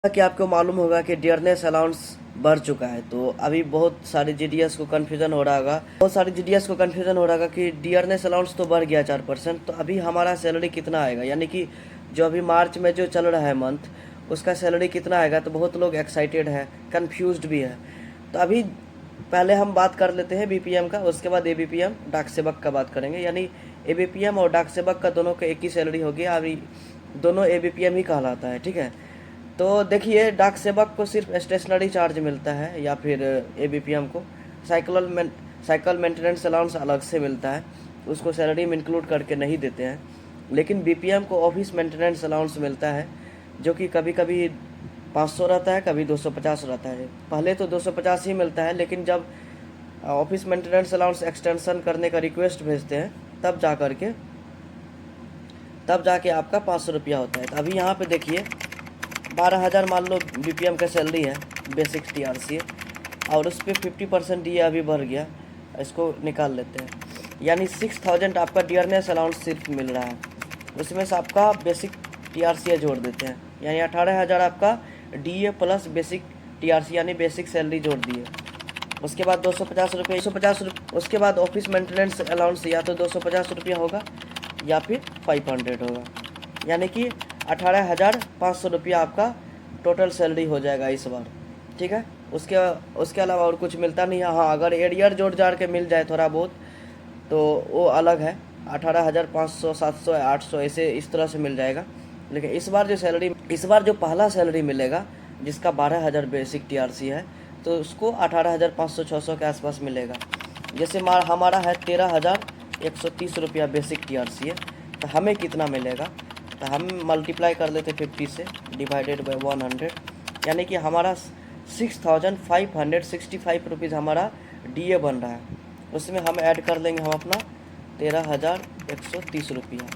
कि आपको मालूम होगा कि डियरनेस अलाउंस बढ़ चुका है। तो अभी बहुत सारे जीडीएस को कन्फ्यूज़न हो रहा होगा कि डियरनेस अलाउंस तो बढ़ गया 4%, तो अभी हमारा सैलरी कितना आएगा, यानी कि जो अभी मार्च में जो चल रहा है मंथ, उसका सैलरी कितना आएगा। तो बहुत लोग एक्साइटेड है, कन्फ्यूज्ड भी है। तो अभी पहले हम बात कर लेते हैं बीपीएम का, उसके बाद एबीपीएम डाक सेवक का बात करेंगे। यानी एबीपीएम और डाक सेवक का दोनों का एक ही सैलरी होगी, अभी दोनों एबीपीएम ही कहलाता है, ठीक है। तो देखिए, डाक सेवक को सिर्फ स्टेशनरी चार्ज मिलता है, या फिर एबीपीएम को साइकिल मेंटेनेंस अलाउंस अलग से मिलता है, उसको सैलरी में इंक्लूड करके नहीं देते हैं। लेकिन बीपीएम को ऑफिस मेंटेनेंस अलाउंस मिलता है, जो कि कभी कभी 500 रहता है, कभी 250 रहता है। पहले तो 250 ही मिलता है, लेकिन जब ऑफिस मेंटेनेंस अलाउंस एक्सटेंशन करने का रिक्वेस्ट भेजते हैं, तब जाके आपका 500 रुपया होता है। तो अभी यहाँ पे देखिए, 12,000 मान लो बीपीएम का सैलरी है, बेसिक टीआरसी है, और उस पर 50% ये अभी बढ़ गया, इसको निकाल लेते हैं। यानी 6,000 आपका डियरनेस अलाउंस सिर्फ मिल रहा है, उसमें से आपका बेसिक टीआरसी जोड़ देते हैं, यानी 18,000 आपका डीए प्लस बेसिक टीआरसी यानी बेसिक सैलरी जोड़ दिए। उसके बाद 250 रुपये, उसके बाद ऑफिस मेंटेनेंस अलाउंस या तो 250 रुपया होगा या फिर 500 होगा, यानी कि 18,500 रुपया आपका टोटल सैलरी हो जाएगा इस बार, ठीक है। उसके अलावा और कुछ मिलता नहीं है। हाँ, अगर एरियर जोड़ जाड़ के मिल जाए थोड़ा बहुत तो वो अलग है, 18,500, 700, 800 ऐसे इस तरह से मिल जाएगा। लेकिन इस बार जो पहला सैलरी मिलेगा, जिसका 12,000 बेसिक टीआरसी है, तो उसको 18,500, 600 के आसपास मिलेगा। जैसे हमारा है 13,130 रुपया बेसिक टीआरसी है, तो हमें कितना मिलेगा, तो हम मल्टीप्लाई कर लेते 50 से डिवाइडेड बाई 100, यानी कि हमारा 6,565 रुपीज़ हमारा डीए बन रहा है। उसमें हम ऐड कर लेंगे हम अपना 13,130 रुपया,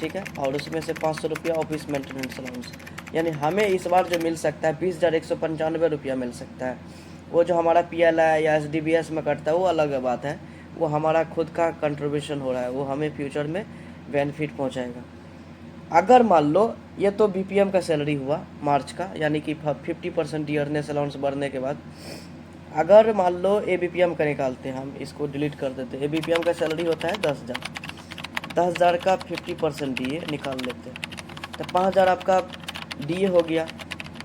ठीक है, और उसमें से 500 रुपया ऑफिस मेंटेनेंस अलाउंस, यानी हमें इस बार जो मिल सकता है 20,195 रुपया मिल सकता है। वो जो हमारा पीएलआई या एसडीबीएस में कटता है वो अलग बात है, वो हमारा खुद का कंट्रीब्यूशन हो रहा है, वो हमें फ्यूचर में बेनिफिट पहुंचाएगा। अगर मान लो, ये तो बीपीएम का सैलरी हुआ मार्च का, यानी कि 50% डियरनेस अलाउंस बढ़ने के बाद। अगर मान लो एबीपीएम का निकालते हैं, हम इसको डिलीट कर देते हैं। एबीपीएम का सैलरी होता है 10,000 का 50% डीए निकाल लेते हैं, तो 5,000 आपका डीए हो गया,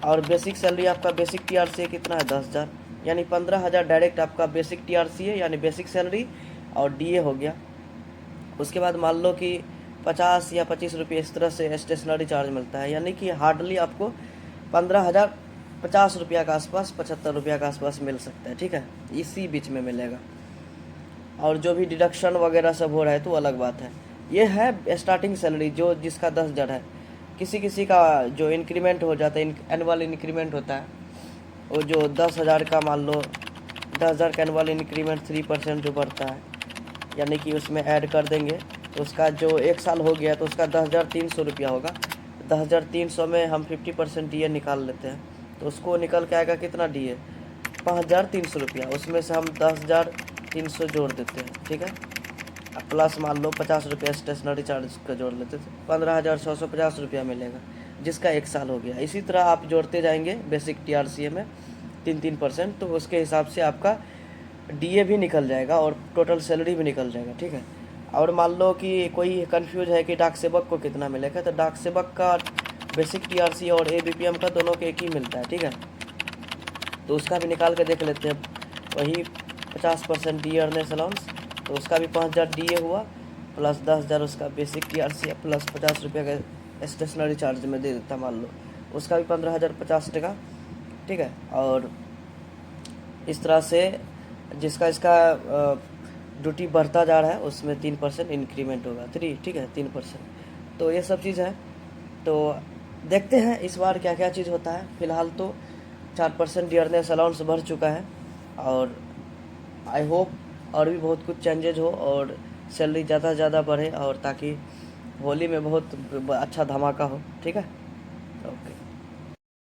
और बेसिक सैलरी आपका बेसिक टीआरसी कितना है 10,000, यानी 15,000 डायरेक्ट आपका बेसिक टीआरसी है, यानी बेसिक सैलरी और डीए हो गया। उसके बाद मान लो कि 50 या 25 रुपये इस तरह से स्टेशनरी चार्ज मिलता है, यानी कि हार्डली आपको 15,050 रुपया के आसपास, 75 रुपया के आसपास मिल सकता है, ठीक है, इसी बीच में मिलेगा। और जो भी डिडक्शन वगैरह सब हो रहा है तो अलग बात है। ये है स्टार्टिंग सैलरी जो जिसका 10,000 है। किसी किसी का जो इंक्रीमेंट हो जाता है, एनुअल इंक्रीमेंट होता है, वो जो 10,000 का मान लो, 10,000 का एनुअल इंक्रीमेंट 3% जो बढ़ता है, यानी कि उसमें ऐड कर देंगे, तो उसका जो एक साल हो गया तो उसका 10,300 रुपया होगा। 10,300 में हम 50% डीए निकाल लेते हैं, तो उसको निकल के आएगा कितना डीए, 5,300 रुपया। उसमें से हम 10,300 जोड़ देते हैं, ठीक है, प्लस मान लो 50 रुपया स्टेशनरी चार्ज का जोड़ लेते थे, 15,650 रुपया मिलेगा, जिसका एक साल हो गया। इसी तरह आप जोड़ते जाएंगे बेसिक टीआरसीए में 3-3%, तो उसके हिसाब से आपका डीए भी निकल जाएगा और टोटल सैलरी भी निकल जाएगा, ठीक है। और मान लो कि कोई कंफ्यूज है कि डाक सेवक को कितना मिलेगा, तो डाक सेवक का बेसिक टीआरसी और एबीपीएम का दोनों के एक ही मिलता है, ठीक है, तो उसका भी निकाल के देख लेते हैं। वही 50% डियरनेस अलाउंस, तो उसका भी 5,000 डीए हुआ, प्लस 10,000 उसका बेसिक टीआरसी है, प्लस 50 रुपये का स्टेशनरी चार्ज में दे देता मान लो, उसका भी 15,050 टका, ठीक है। और इस तरह से जिसका इसका ड्यूटी बढ़ता जा रहा है उसमें 3% इंक्रीमेंट होगा, ठीक है, 3%। तो ये सब चीज़ है, तो देखते हैं इस बार क्या क्या चीज़ होता है। फ़िलहाल तो 4% डियरनेस अलाउंस बढ़ चुका है, और आई होप और भी बहुत कुछ चेंजेज हो और सैलरी ज़्यादा से ज़्यादा बढ़े, और ताकि होली में बहुत अच्छा धमाका हो, ठीक है। ओके।